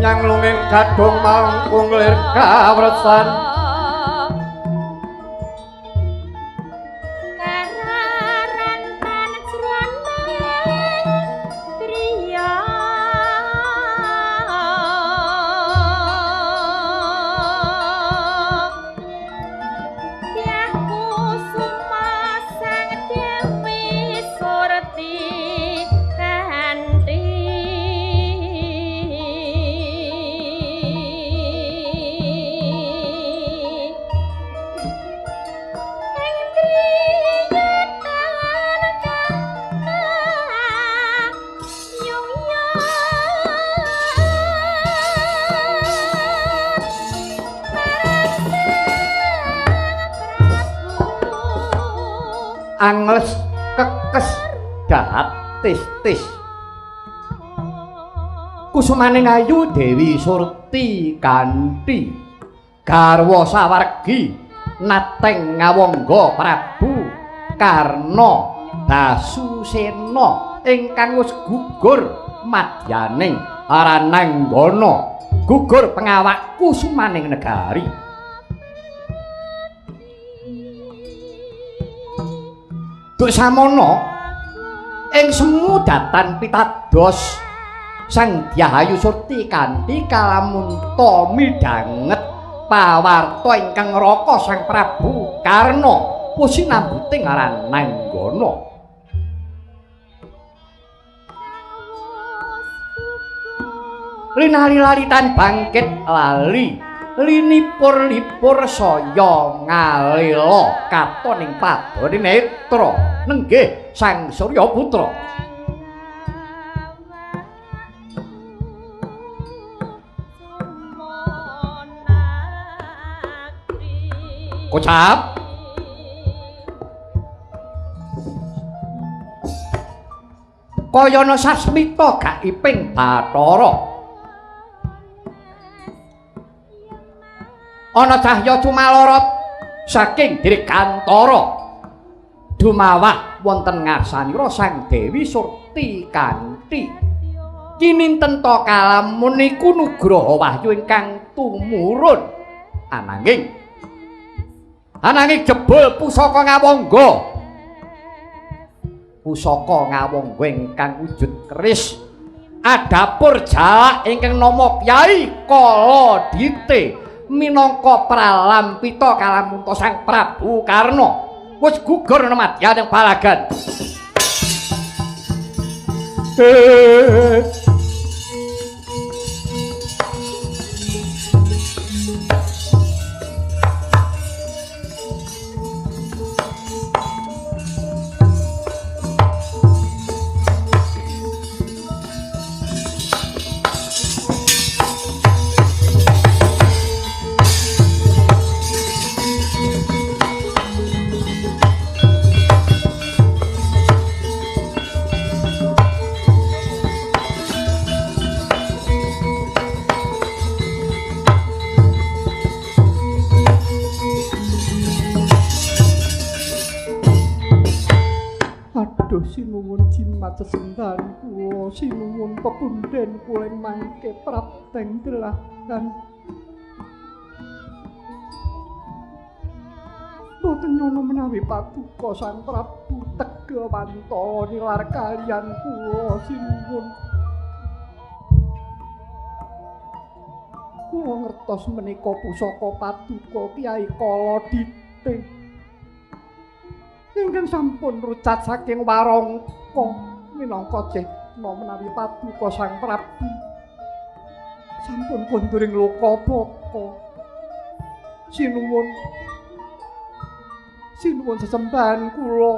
Nyang kadung mangkung lir kawresan angles kekes dahat tis-tis kusumaning ayu Dewi Surti kanthi garwa sawargi nateng ngawangga Prabu Karna Basusena ingkang wis gugur madyaning Rananggana gugur pengawak kusumaning negari. Duk samono ing semudatan pitados Sang Dyahayu Surti kanthi kalamunta midhanget pawarta ingkang raka Sang Prabu Karna pusinambuting Rananggana. Linali-lalitan bangkit lali linipur-lipur saya ngalela katon ing padane netra nenggih Sang Surya Putra. Kocap kayana sasmita gak iping Bathara ana cahya cumalorot saking Dirgantara dumawah wonten ngarsanira Sang Dewi Surti kanthi kininten ta kalamun niku nugraha wahyu ingkang tumurun ananging jebul pusaka ngawangga ingkang wujud keris adapur jalak ingkang nama Kyai Kaladite minangka pralampita kalamunta Sang Prabu Karna wis gugur madyaning palagan. Sinuwun jimat sesendan kula sinuwun pepunden kula mangke prapteng delakan boten nyono menawi paduka Sang Prabu Tegawantara nilar kaliyan kula sinuwun Kula ngertos menika pusaka Paduka Kyai Kaladite ingkang sampun rucat saking warangka minangka cetna menawi Paduka Sang Prabu sampun konduring luka baka. Sinuwun sesembahan kula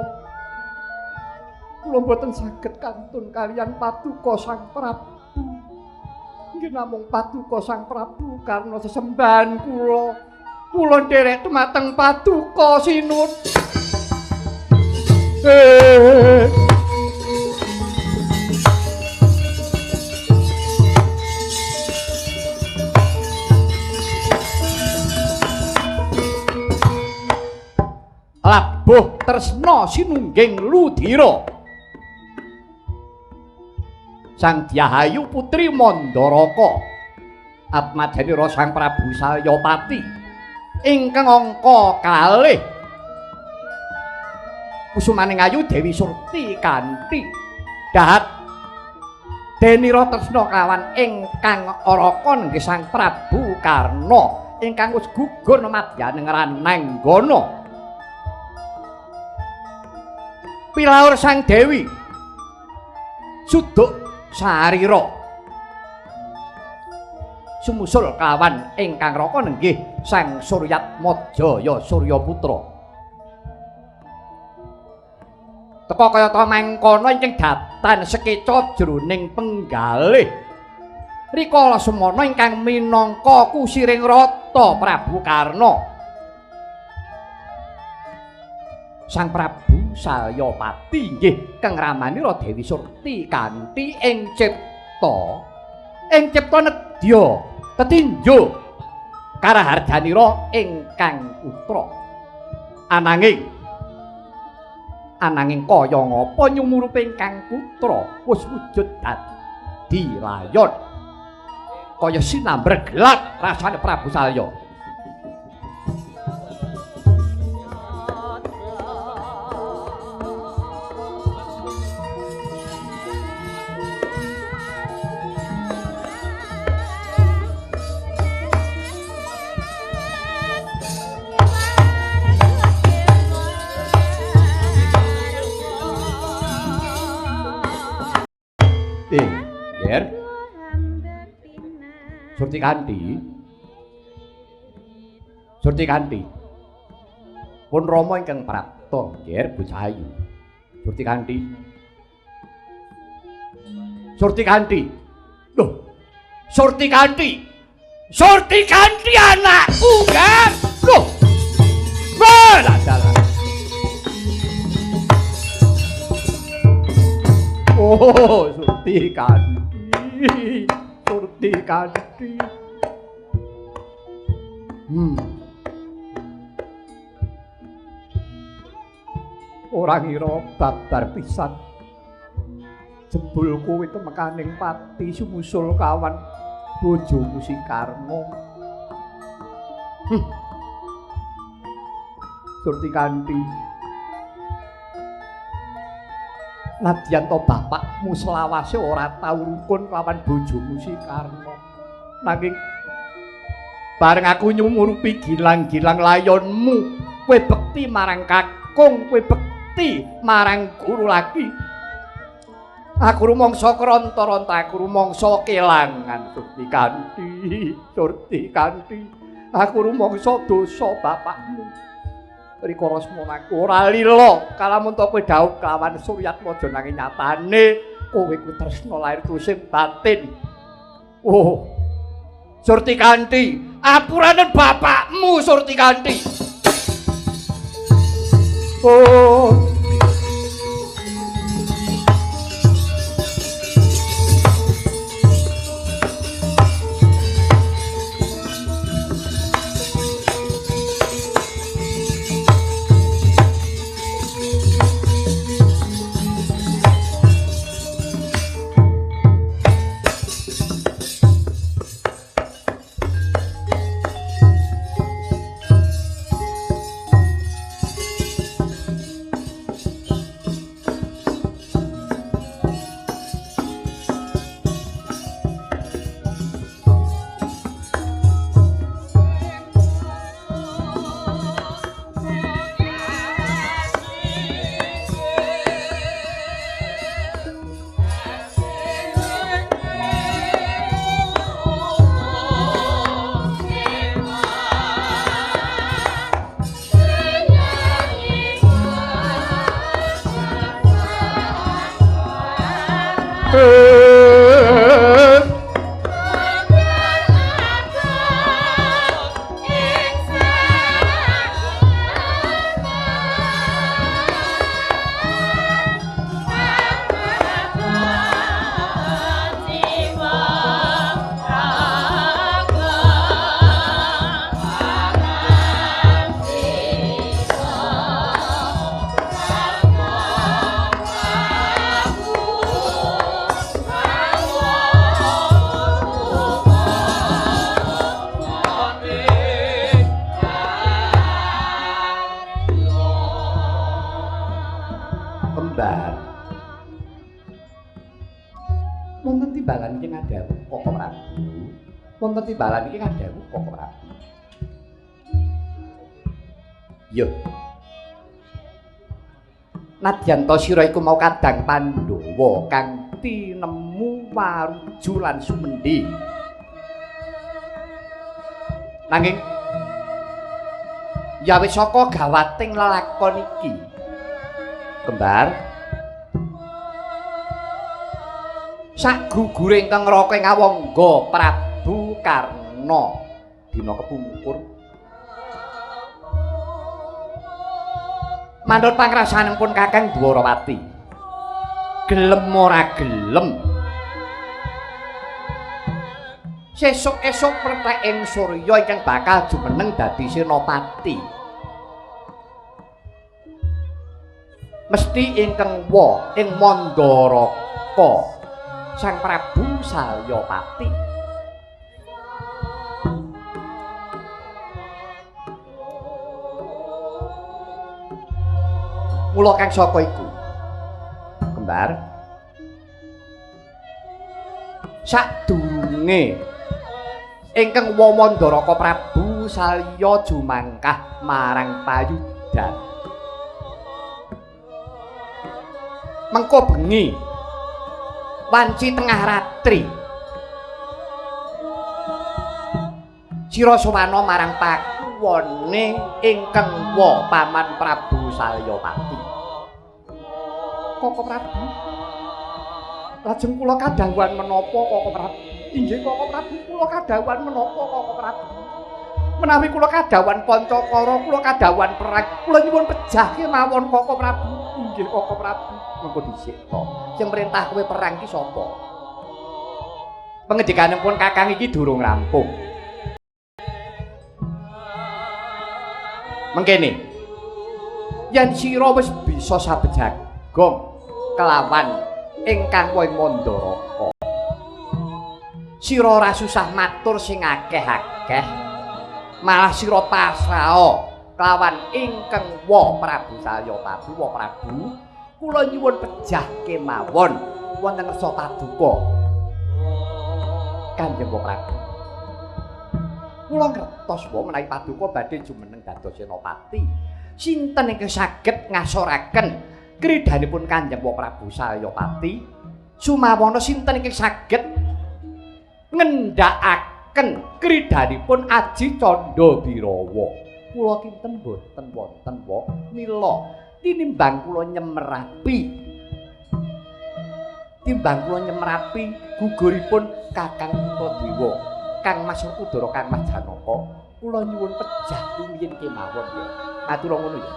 mboten saged kantun kaliyan Paduka Sang Prabu. Nggih namung Paduka Sang Prabu karna sesembahan kula nderek dumateng Paduka Sinun. Labuh tresna sinungging ludira Sang Dyahayu putri Mandaraka atmajanira Sang Prabu Salyapati ingkang angka kalih kusumaning ayu Dewi Surti kanthi dahat denira tresna kawan ingkang araka nggih Sang Prabu Karna ingkang wis gugur madyaning Rananggana. Pilaur Sang Dewi suduk sarira sumusul kawan ingkang raka nenggih Sang Suryatmajaya Suryaputra. Teka kayata mangkono ingkang datan sekeca jroning penggalih rikala semana ingkang minangka kusiring rata Prabu Karna. Sang Prabu Salyapati nggih kang ramanira Dewi Surti kanthi ing cipta nedya tetinjo karaharjanira ingkang putra. Ananging kaya ngapa nyumurup ingkang putra wis wujud dadi layon kaya sinamber gelap rasane Prabu Salya. Ger Surti Kanthi pun Rama ingkang prapta Ger bocah ayu. Surti Kanthi lho Surti Kanthi anakku Ger lho dalah. Oh Surti Kanthi ora ngira babar pisan jebul kowe temekaning pati sumusul kawan bojomu si Karna. Surti Kanthi nadyan to bapakmu selawase ora tau rukun lawan bojomu si Karna. Nanging bareng aku nyumurupi gilang-gilang layonmu, kowe bekti marang kakung, kowe bekti marang guru lagi. Aku rumangsa kranta-ranta, aku rumangsa kelangan Surti Kanthi. Aku rumangsa dosa bapakmu. Rikala semana aku ora lila kalamun to kowe dhaup kelawan Suryatmaja nanging nyatane kowe kuwi tresna lair tusim batin. Oh Surti Kanthi, apuranen bapakmu Surti Kanthi. Oh kandhawuh Koko Prabu. Wonten timbalan iki kandhawuh Koko Prabu. Yo. Nadyan to sira iku mau kadang Pandhawa kang tinemu waruju lan sumendhi. Nanging ya wis saka gawating lelakon iki. Kembar sak gugure ingkang ngraka ing awangga Prabu Karna dina kepungkur manut pangrasanipun Kakang Dwarawati gelem ora gelem sesuk-esuk perteking Surya ingkang bakal jumeneng dadi senopati mesti ingkang wa ing Mandaraka Sang Prabu Salyapati. Mula kang saka iku Kembar sadurunge ingkang wa Mandaraka Prabu Salya jumangkah marang payudan mengko bengi wanci tengah ratri sira sowana marang pakuwone ingkang wa Paman Prabu Salyapati. Koko Prabu lajeng kula kadhawuhan menapa Koko Prabu? Inggih Koko Prabu, kula kadhawuhan menapa Koko Prabu? Menawi kula kadhawuhan Pancakara, kula kadhawuhan perang, kula nyuwun pejah kemawon Koko Prabu. Inggih Koko Prabu. Mengko dhisik to. Sing perintah kowe perang iki sapa? Pengedikanipun Kakang iki durung rampung. Mengkene. Yen sira wis bisa sabejagong kelawan ingkang kowe Mandaraka. Sira ora susah matur sing akeh-akeh. Malah sira pasrah kelawan ingkang wa Prabu Salyapati wa Prabu. Kula nyuwun pejah kemawon wonten ngersa paduka Kanjeng Prabu. Kula ngertos wae menawi paduka badhe jumeneng dados senopati. Sinten ingkang saged ngasoraken kridhanipun Kanjeng Prabu Salyapati? Sumawana sinten ingkang saged ngendhakaken kridhanipun Aji Candabirawa? Kula kinten boten wonten wae mila tinimbang kula nyemerapi guguripun Kakang Puntadewa Kang Mas Udara Kang Mas Janaka kula nyuwun pejah rumiyin kemawon ya atur ngono ya.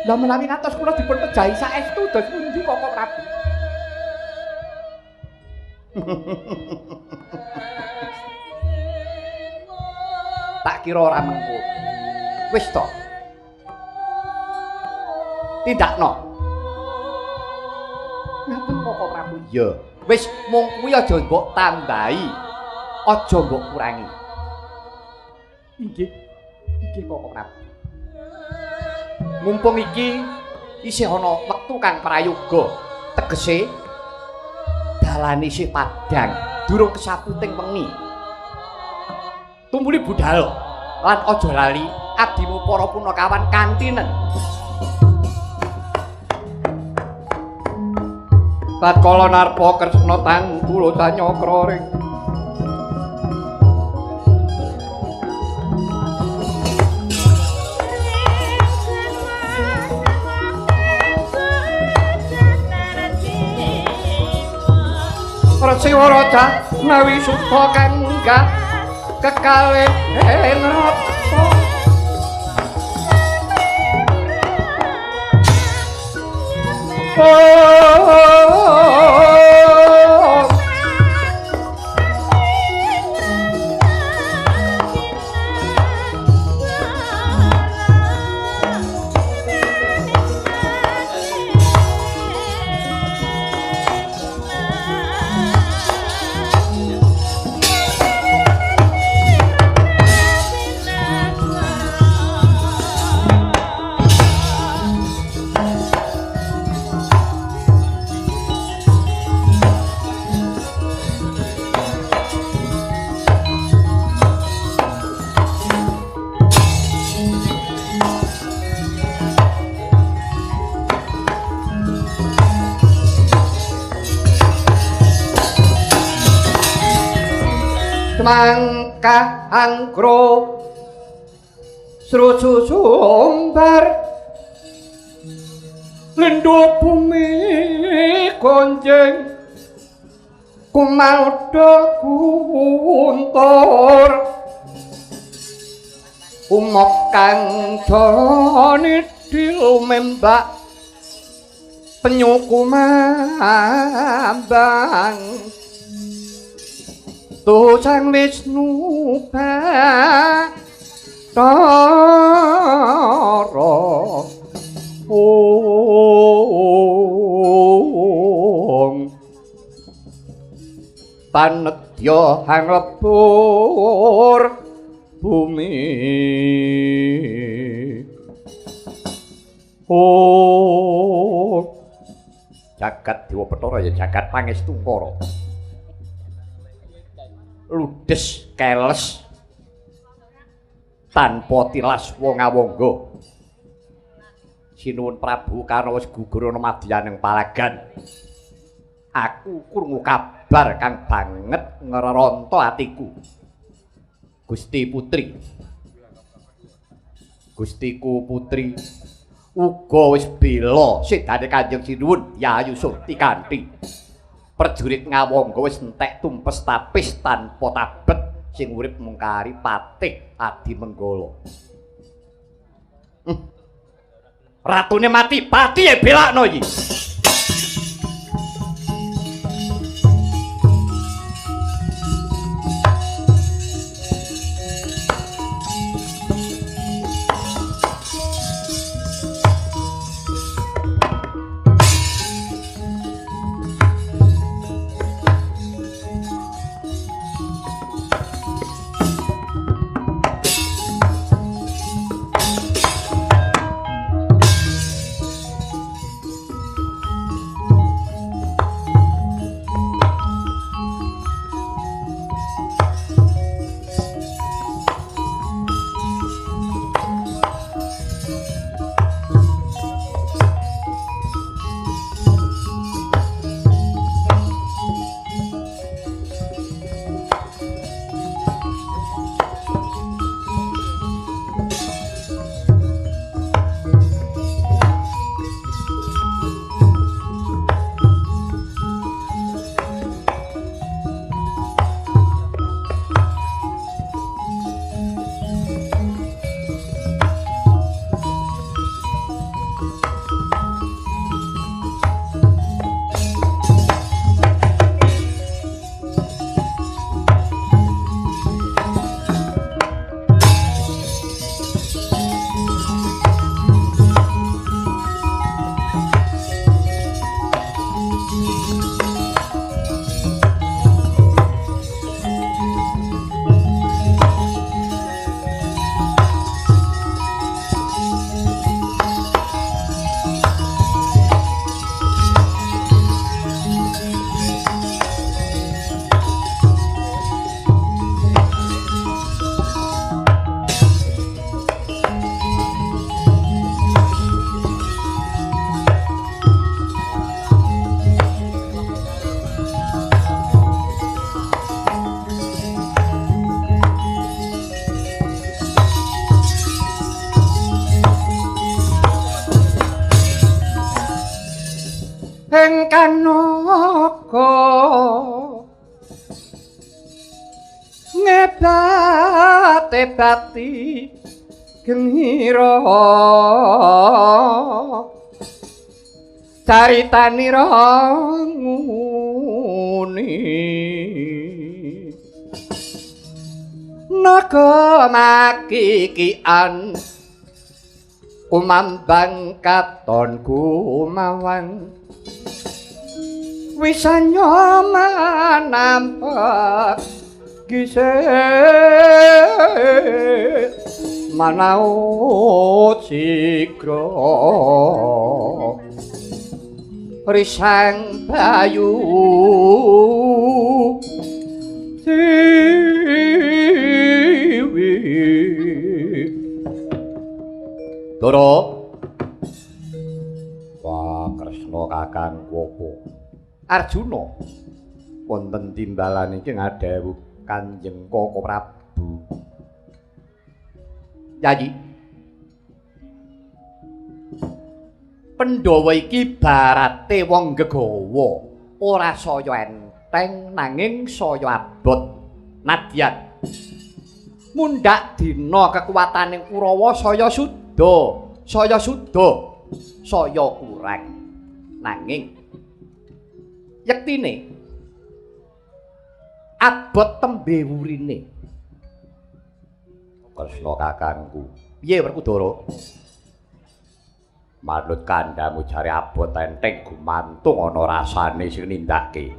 Lah menawi ngatos kula dipun pejahi saestu dados pundi Koko Prabu? Tak kira ora mengko wis to tindakno. Ngaten Koko Prabu? Ya, wis mung kuwi aja mbok tambahi, aja mbok kurangi. Inggih Koko Prabu. Mumpung iki isih ana wektu kang prayoga, tegese dalane isih padhang, durung kesaputing wengi. Tumbuli budhal lan aja lali adimu para punakawan kantinen. Tatkala narpa Kresna tangkula Canyakra ring Resiwa Raja nawi suta kang munggah kekalih nrata Mangkah angkro srusu sumbar lendho bumi gonjeng kumalda guntur umok kang jane dilumembak penyuku mambang tu sang Wisnu Bathara Om panedya hang lebur bumi jagat Dewa Bathara ya jagat Pangestungkara ludes keles tanpa tilas wong-awangga sinuwun Prabu karena wis gugur ana madyaning palagan aku krungu kabar kang banget ngeronto atiku Gusti Putri Gustiku Putri uga wis bela sedane Kanjeng Sinuwun Yayu Surti kanthi prajurit ngawangga wis entek tumpes tapis tanpa tabet sing urip mung kari Patih Adi Menggala. Ratune mati, pati ya belakno iki. Engkang naga ngedate bati gengira caritanira nguni naga makikian kumambang katon kumawang wisanya manampak gisih manau cikra risang bayu siwi Doro Wah Kresna kakang wopo Arjuna wonten timbalan iki ngadhewu Kanjeng Koko Prabu. Yayi. Pandhawa iki barate wong gegawa, ora saya enteng nanging saya abot. Nadyan mundhak dina kekuwataning Kurawa saya suda, saya kurang. Nanging yektine abot tembe wurine. Kresna kakangku. Piye Werkudara? Manut kandhamu jare abot enteng gumantung ana rasane sing nindakake.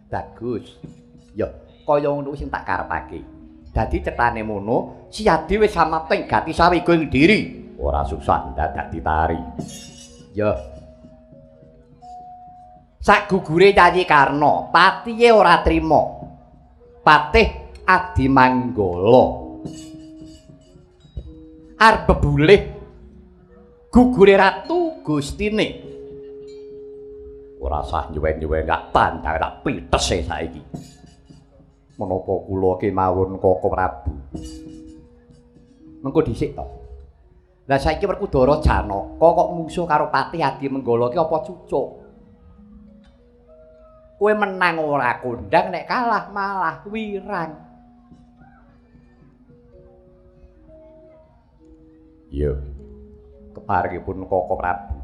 Bagus. Ya, kaya ngono sing tak karepake. Dadi cetane mono, Siadi wis samapting gati sawigo ing diri. Ora susah dadak ditari. Ya. Sak gugure Yayi Karna, patihe ora trima. Patih Adimanggala. Arep bebulih gugure ratu Gustine. Ora sah nyuwen-nyuwen gak tandang tak pitese saiki. Menapa kula kemawon Koko Prabu? Mengko dhisik to. Lah saiki Werkudara Janaka kok mungsuh karo Patih Adimanggala ki apa cucuk? Kowe menang ora kondang nek kalah malah wirang. Iya. Keparengipun Koko Prabu.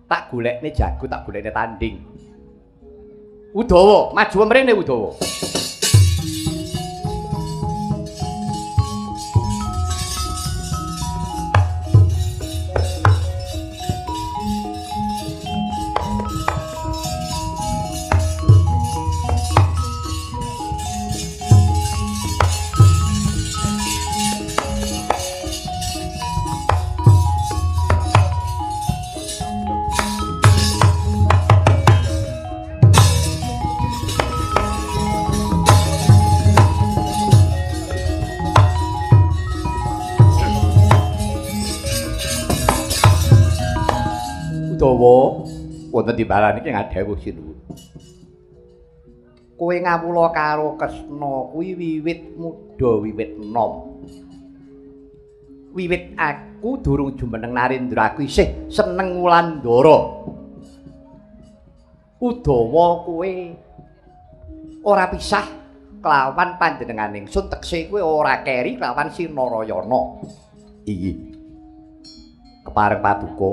Tak golekne jago, tak golekne tanding. Udawa, maju mrene Udawa. Udawa wonten timbalan iki ngadhewuh sinuwun. Kowe ngawula karo Kresna kuwi wiwit muda wiwit enom. Wiwit aku durung jumeneng Narendra aku isih seneng Wulandara. Udawa kowe ora pisah kelawan panjenengan ingsun tekse kowe ora keri kelawan Sinarayana. Iki kepareng paduka.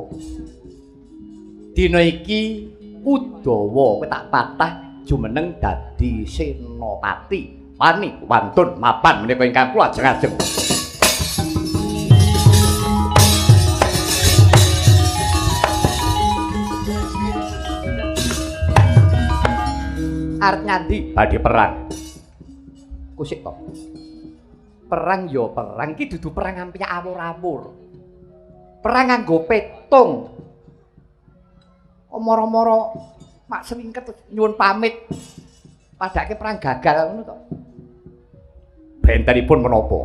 Dina iki Udawa kowe tak patah jumeneng dadi senopati. Wani wantun mapan menika ingkang kula ajeng-ajeng. Arep nyandi badhe perang. Kusik to. Perang ya perang iki dudu perang ampiak awur-awur. Perang nganggo petung. Moro-moro mak selingket nyuwun pamit. Padake perang gagal ngono to. Bentenipun menapa?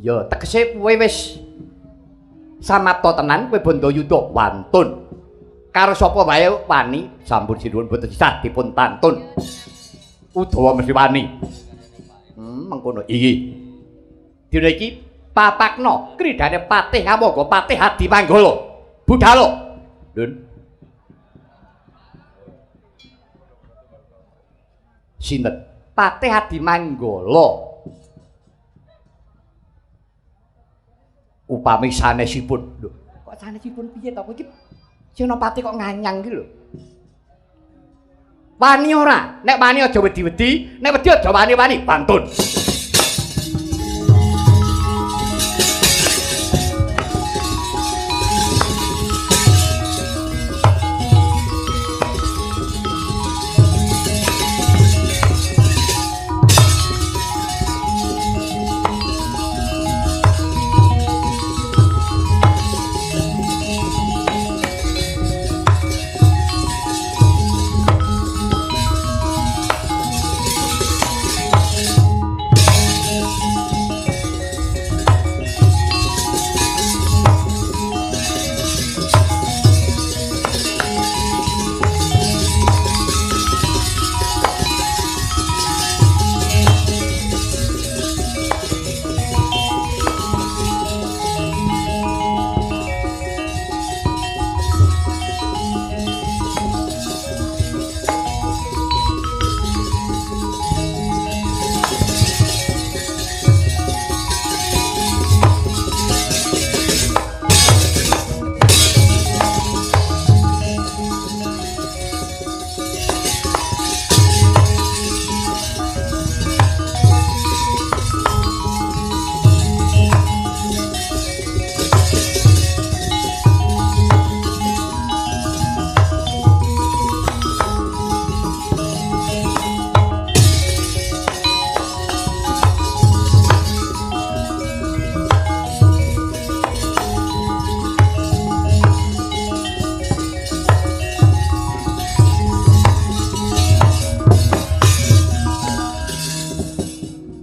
Ya tegese kowe wis samapta tenan kowe Bandayuda wantun. Karo sapa wae wani sampun sinuwun boten sah dipun tantun. Udawa mesti wani. Mengkono iki. Dina iki papakna kridane Patih Amoga Patih Adimanggala. Budhalo. Dun. Sinten? Patih Adimanggala. Upami sanesipun. Lho, kok sanesipun piye to? Iki Senopati kok nganyang iki lho. Wani ora? Nek wani aja wedi-wedi, nek wedi aja wani-wani, pantun.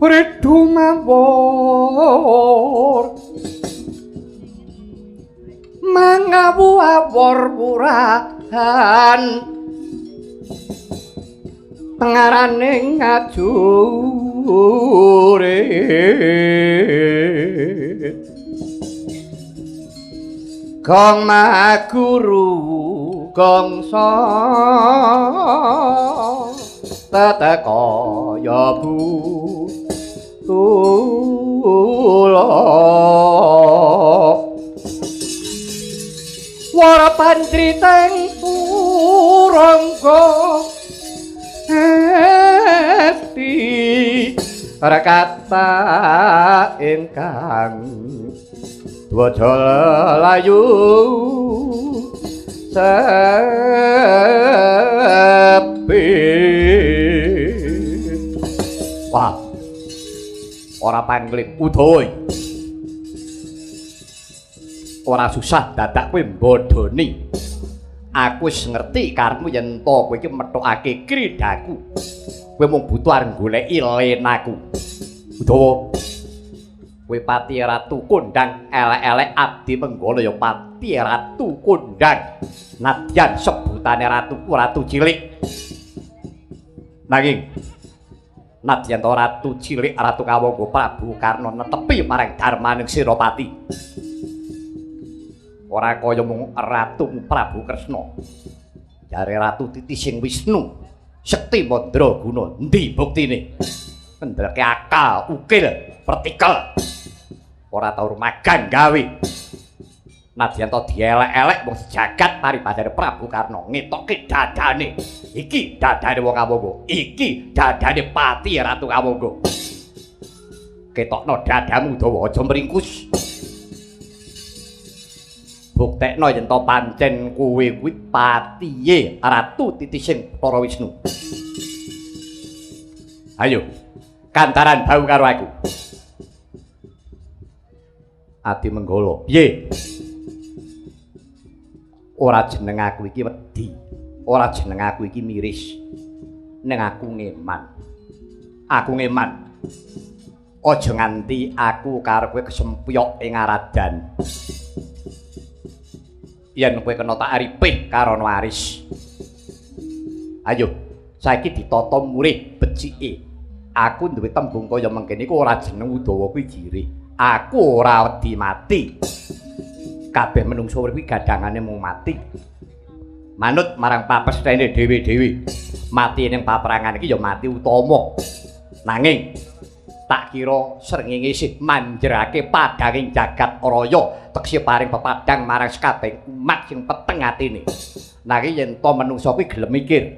Redu mawur mangawu awor wurahan tengarane ngajure gong maguru gongso teteka ya bu tulo wara pantri teng purangga esti rakata ingkang dwaja layu sepi. Wah, ora panglip Udawa. Ora susah dadak kowe mbodoni. Aku wis ngerti karepmu yen to kowe iki metokake kridhaku. Kowe mung butuh arep goleki lenaku. Udawa. Kowe Pati Ratu kondang elek-elek abdi menggala ya Pati Ratu kondang. Nadyan sebutane ratuku ratu cilik. Nanging nadyan to ratu cilik Ratu Kawangga Prabu Karna netepi marang darmaning Sirapati. Ora kaya mung Ratu Prabu Kresna. Jare Ratu Titising Wisnu, Sekti Mandraguna, endi buktine? Kendheke akal, ukil, pertikel. Ora tau rumagang gawe. Nadyan to dielek-elek wong jagat paribadane Prabu Karna ngetokke dadane. Iki dadane wong Kawangga, iki dadane Pati Ratu Kawangga. Ketokno dadamu Dawa aja mringkus. Buktekno yen to pancen kowe kuwi patihe Ratu Titising Para Wisnu. Ayo, kantaran bau karo aku. Ati Menggala, piye? Ora jeneng aku iki wedi, ora jeneng aku iki miris. Ning aku ngeman. Aku ngeman. Aja nganti aku karo kowe kesempyok ing aradan. Yen kowe kena tak aripih karo waris. Ayo, saiki ditata murih becike. Aku duwe tembung kaya mengkene iku ora jeneng Udawa kuwi giri. Aku ora wedi mati. Kabeh menungso urip gadangane mung mati. Manut marang papestene dhewe-dhewe. Mati ning paperangan iki ya mati utama. Nanging tak kira srengenge isih manjerake padanging jagat raya teksi paring pepadang marang sakabeh umat sing peteng atine. Nanging yen to menungso kuwi gelem mikir.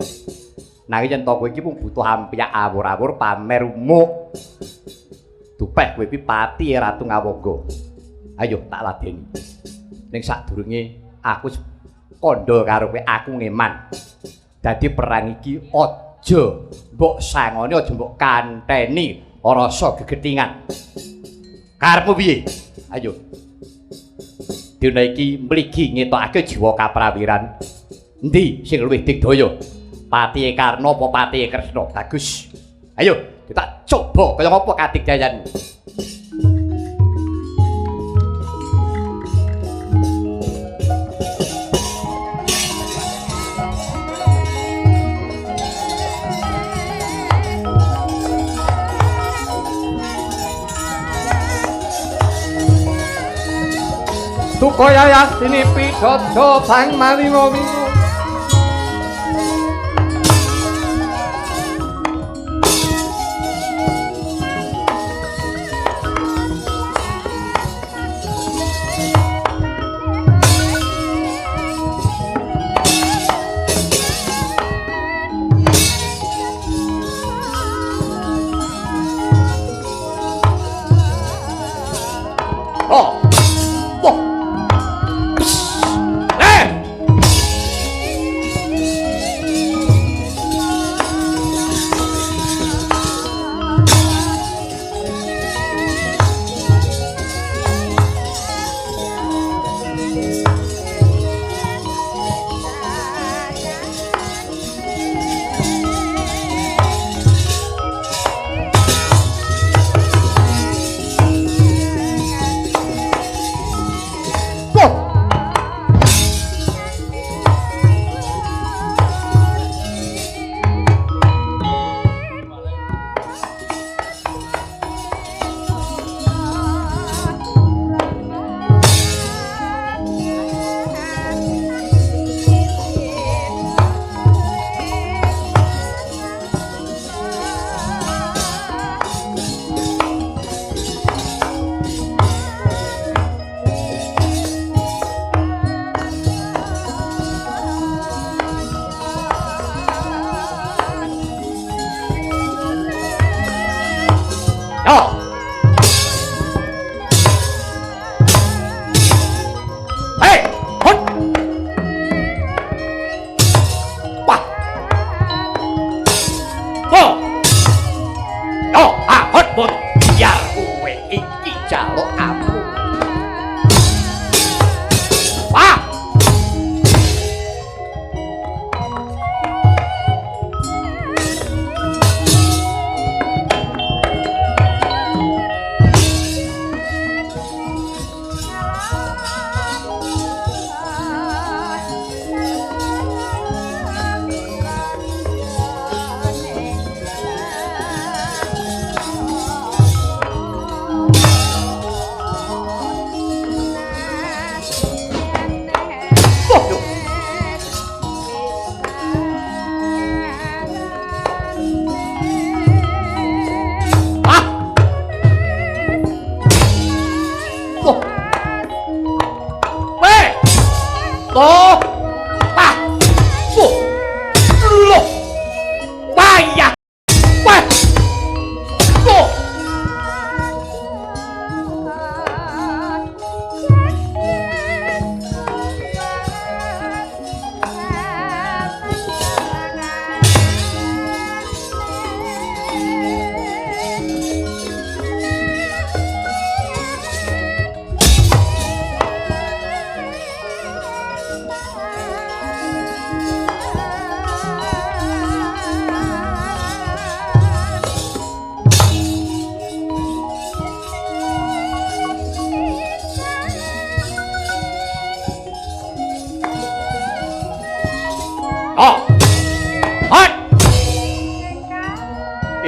Nanging yen to kowe iki mung butuh ampiak awur-awur pamer umuk. Dupek kowe iki Pati Ratu Kawangga. Ayo tak ladeni. Ning sadurunge aku kandha karo kowe aku ngeman. Dadi perang iki aja mbok sangone aja mbok kanteni rasa gegetingan. Karepmu piye? Ayo. Dina iki mligi ngetokake jiwa kaprawiran. Endi sing luwih digdaya? Patihe Karna apa Patihe Kresna? Bagus. Ayo, kita coba kaya ngapa kadigdayanmu. Tukaya yasini pidojo bang mawingo-wingo. Kok. Oh, ahot bot biar kowe iki jaluk ampun. Wah.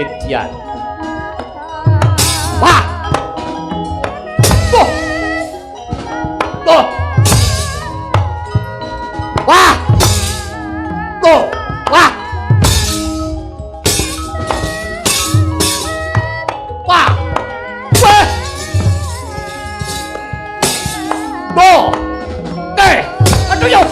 Edian. Wah. Tuh. Tuh. Wah. Tuh. Wah. Wah. Wah. Tuh. Aduh yuk.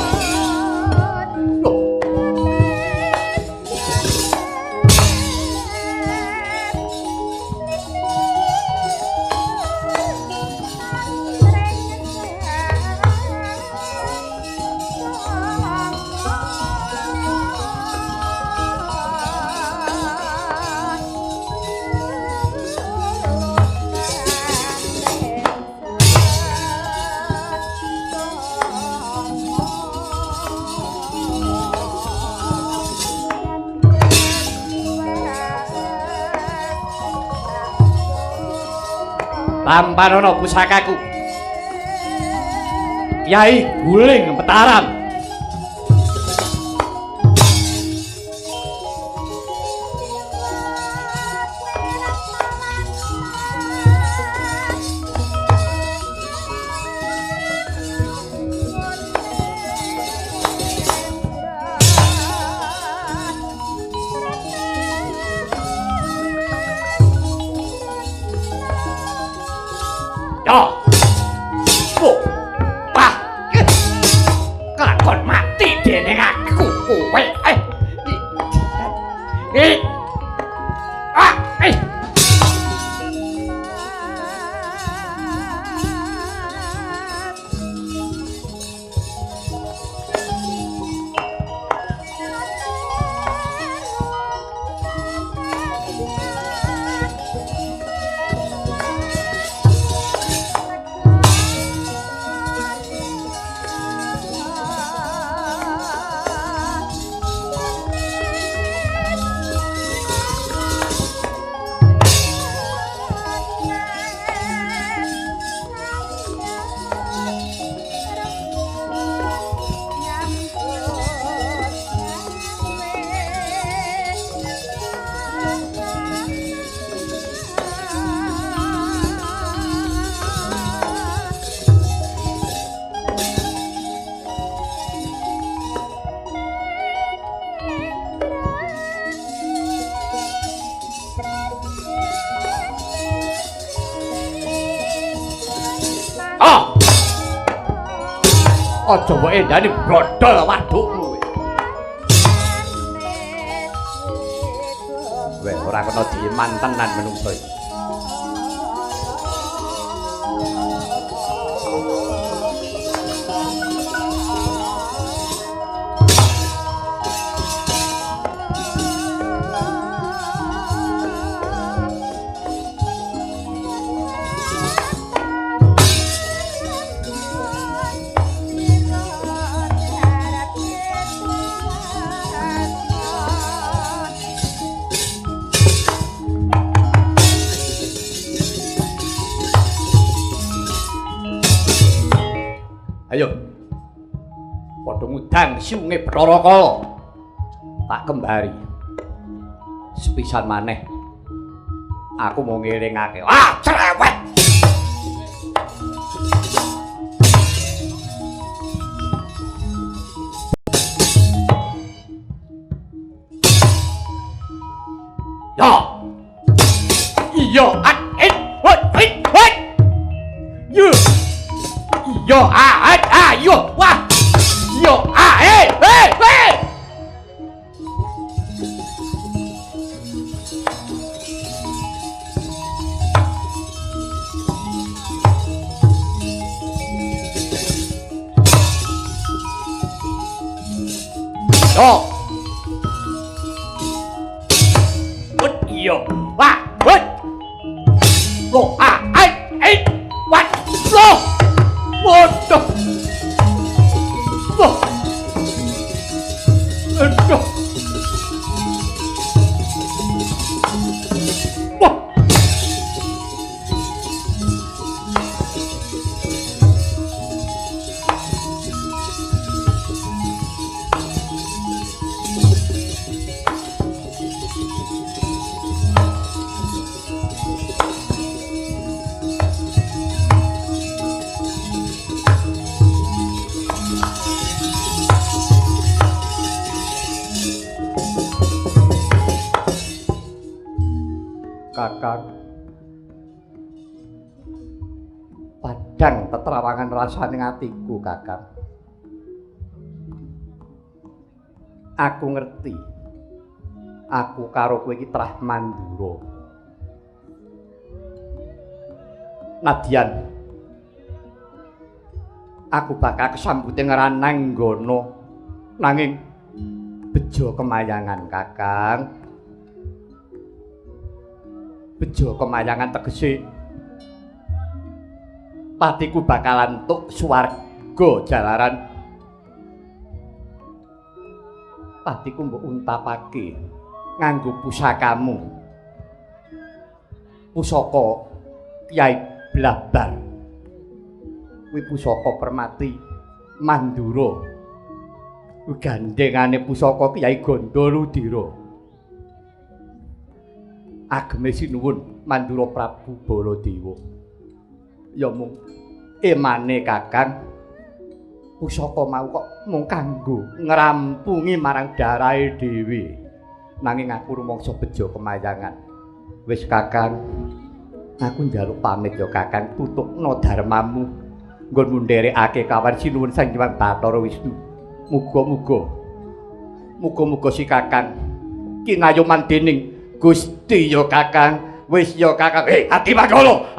Tampanono pusakaku Kyai Guling Mataram. Yo. Wah. Kelakon mati dening aku kowe. Aja wae endane brodol wadukmu. Weh ora kena dieman tenan menungso iki. Ayo. Padha ngudang siunge Bathara Kala. Tak kembari. Sepisan maneh aku mau ngelingake. Ah, cerewet. Ya. Iya, wait. Yo. Yo, yo, wah. Yo, hey. Yo. Yo, wah, what? Lo, what? Lo, waduh, lo, aduh, wah, Kakang padang teterawangan rasane atiku Kakang. Aku ngerti. Aku karo kowe iki trah mandura. Nadyan aku bakal kesambute ngrananggono nanging bejo kemayangan Kakang. Bejo kemayangan tegese patiku bakalan entuk swarga jalaran patiku mbok untapake nganggo pusakamu pusaka Kyai Blabar kuwi pusaka Permati Mandura gandengane pusaka Kyai Gandharudira ageme sinuwun Mandura Prabu Baladewa. Ya mung emane Kakang pusaka mau kok mung kanggo ngrampungi marang darahe dhewe. Nanging aku rumangsa bejo kemayangan. Wis Kakang, aku njaluk pamit ya Kakang tutukna dharmamu nggon ndherekake kawan sinuwun Sang Hyang Bathara Wisnu. Muga-muga si Kakang kinayoman dening Gusti ya Kakang, wis ya Kakang. Ati Manggala.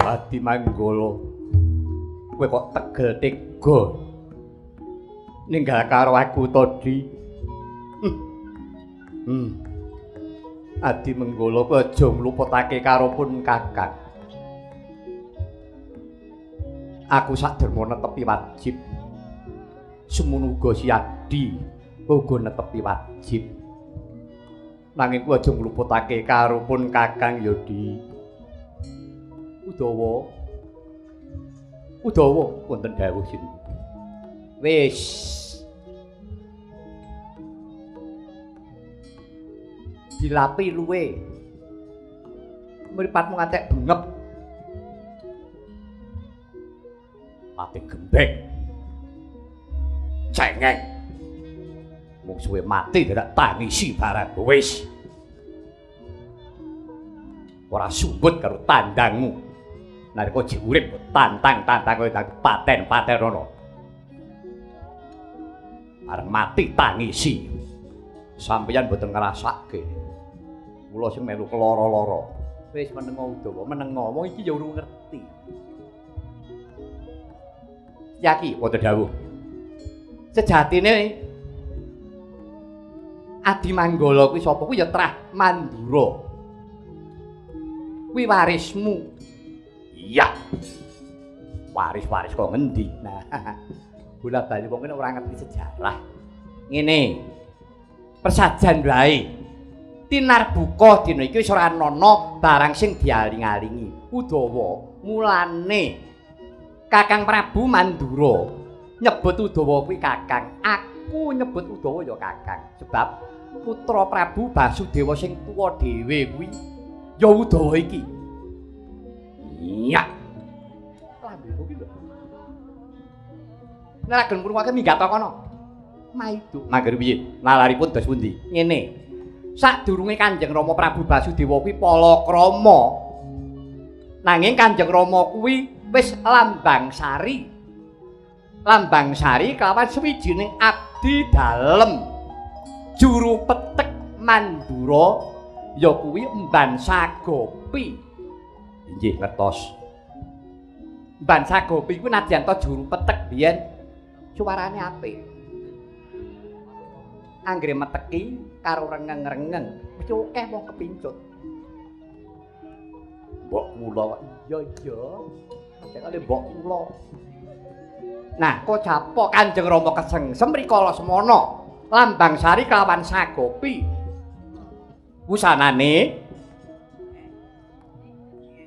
Ati Manggala, kowe kok tegel tega ninggal karo aku tadi. Adi Manggala kowe aja ngluputake karo pun Kakang. Aku saderma netepi wajib. Semono uga si Adi uga netepi wajib. Nanging kowe aja ngluputake karo pun Kakang ya Di. Udawa wonten dawuh sinuwun. Wis dilapi luwe. Mripatmu ngantek bengep. Pati gembek. Cengeng. Mung suwe mati dadak tangisi barang. Wis. Ora sumbut karo tandangmu. Nalika jek urip tantang kowe dadi paten rono. Areng mati tangisi. Sampeyan mboten ngrasake. Kula sing melu keloro-loro. Wis menengo Udawa, menengo. Wong iki ya urung ngerti. Yaki wonten dawuh. Sejatine Adi Manggala kuwi sapa? Kuwi ya Trah Mandura. Kuwi warismu. Iya. Waris-waris kok ngendi? Nah, bola-bali wong kene ora ngerti sejarah. Ngene. Persajan wae. Tinar buka dina iki wis ora ana barang sing dialing-alingi. Udawa mulane Kakang Prabu Mandura nyebut Udawa kuwi Kakang. Aku nyebut Udawa ya Kakang. Sebab putra Prabu Basudewa sing tuwa dhewe kuwi ya Udawa iki. Iya. Lambemu ki lho. Nek gelem krungokke minggat kono. Maidu. Mangger piye? Nalaripun dos pundi? Ngene. Sadurunge Kanjeng Rama Prabu Basudewa kuwi palakrama. Nanging Kanjeng Rama kuwi wis lambang sari. Lambang sari kelawan sawijining abdi dalem. Juru petek Mandura ya kuwi Mban Sagopi. Inggih ngertos. Mban Sagopi kuwi nadyan ta juru petek biyen suarane apik. Anggere meteki karo rengeng-rengeng wis akeh wong kepincut. Mbok kula iya. Kale mbok kula. Nah, kok japo Kanjeng Rama kesengsem rikala semana lambang sari kelawan Sagopi. Wusanane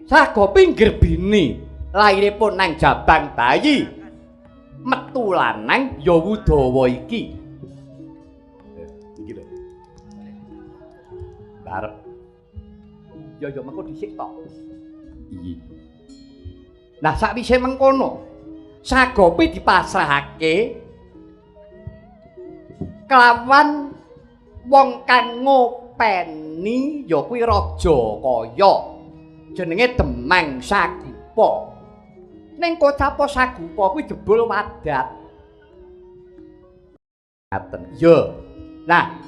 Sagopi nggerbini lairipun nang jabang bayi. Metu lanang ya Udawa iki. Iki lho. Barep. Ya mengko dhisik tok. Iya. Nah, sakwise mengkono, Sagopi dipasrahake kelawan wong kang ngopeni ya kuwi raja kaya jenenge Demang Sagupa. Ning Kocapa Sagupa kuwi jebul wadat. Ngaten. Ya. Nah,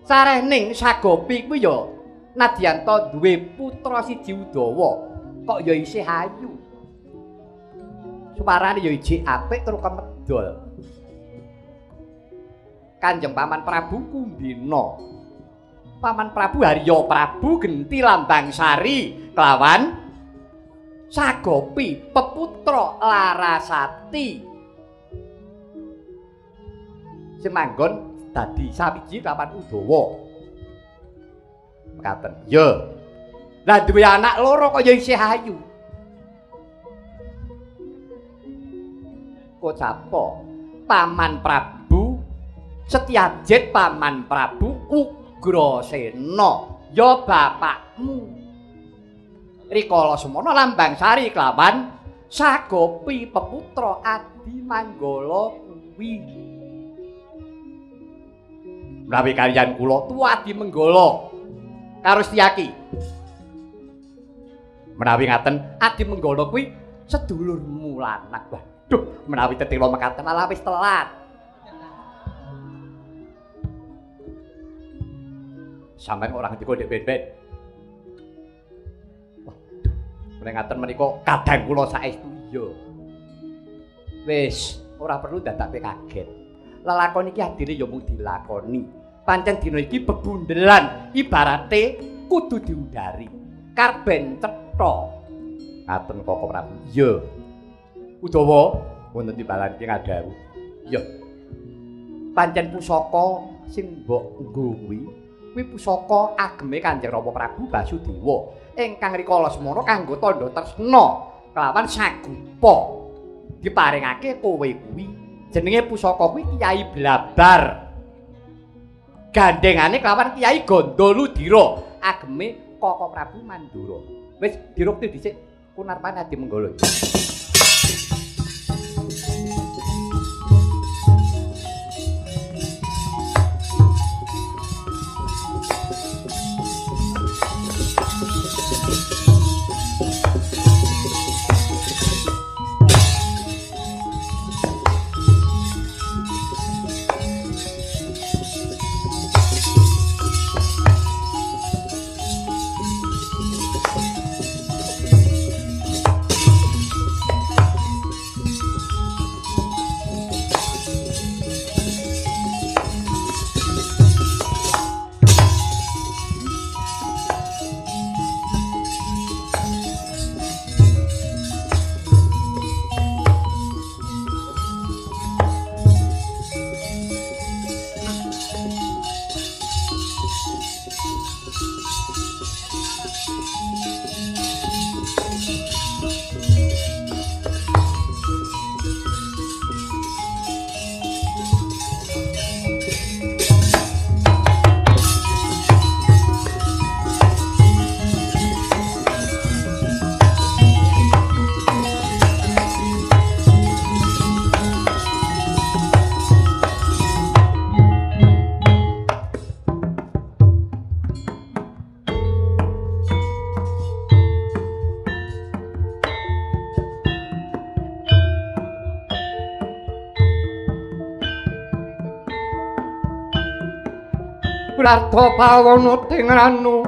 sarening Sagopi kuwi ya nadyan ta duwe putra siji Udawa, kok ya isih ayu. Suparane ya ijik apik terus kemedol. Kanjeng Paman Prabu Kumbina. Paman Prabu Harya Prabu genti lambang sari kelawan Sagopi peputra Larasati. Semanggon dadi sawiji kelawan Udawa. Mekaten. Ya. Lah duwe anak loro kok ya isih ayu. Kocapa Paman Prabu Setyajit Paman Prabu Ugrasena ya bapakmu. Rikala semana lambang sari kelawan Sagopi peputra Adi Manggala kuwi. Menawi kaliyan kula tuwa Adi Manggala karo Setyaki. Menawi ngaten Adi Manggala kuwi sedulurmu lanang. Waduh, menawi tetira mekaten ala wis telat. Sampeyan ora ngendika ndek ben-ben. Waduh, menawi ngaten menika kadang kula saestu iya. Wis, ora perlu dadake kaget. Lelakon iki adine ya mung dilakoni. Pancen dina iki bebundelan, ibarate kudu diudari. Karben cetha. Ngaten Koko Prabu. Iya. Udawa wonten timbalan iki ngadhawu. Iya. Pancen pusaka sing mbok nggo kuwi pusaka ageme Kanjeng Rama Prabu Basudewa ingkang rikala semana kanggo tandha tresna kelawan Sagupa. Diparingake kowe kuwi jenenge pusaka kuwi Kyai Blabar. Gandengane kelawan Kyai Gandaludira ageme Koko Prabu Mandura. Wis dirukti dhisik kunarpane Adi Manggala. Wirarta pawana ting ranu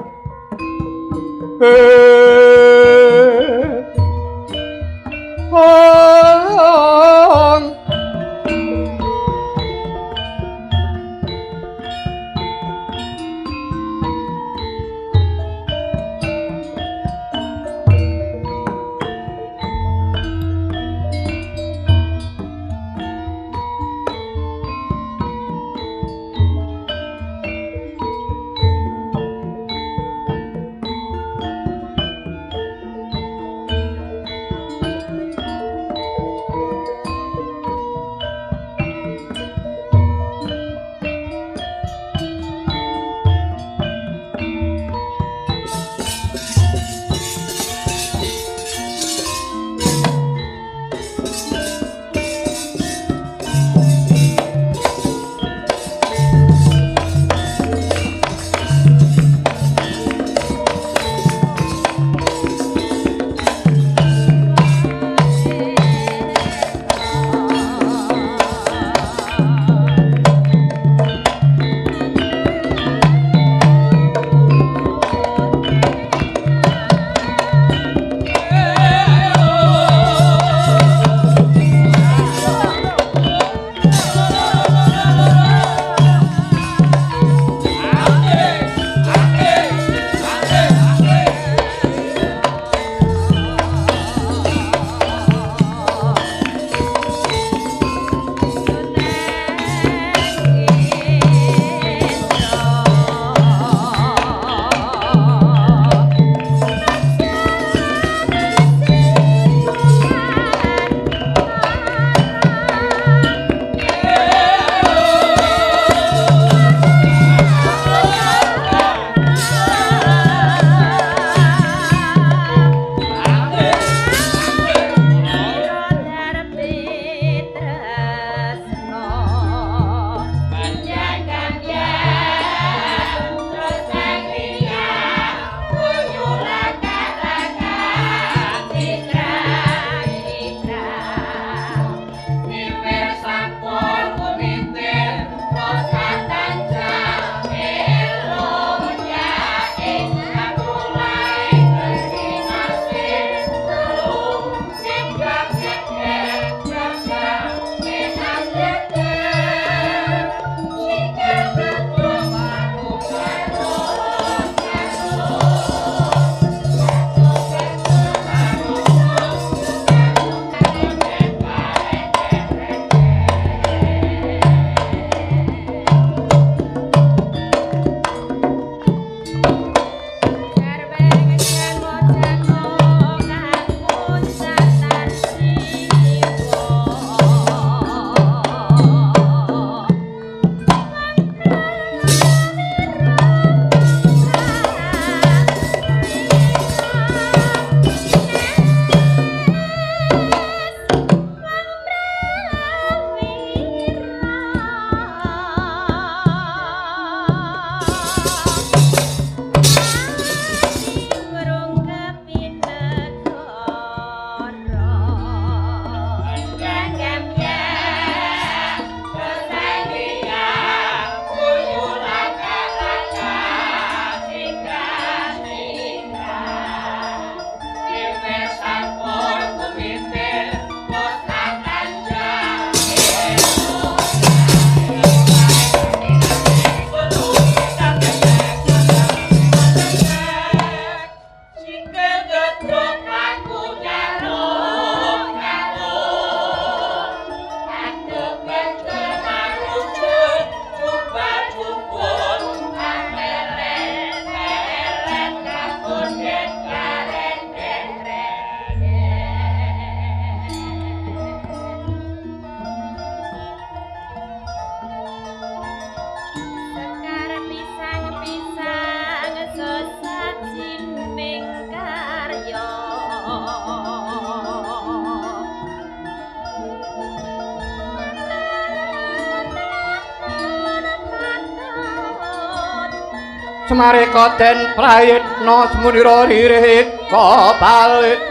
Semareka den prayitna semunira ririh kabalit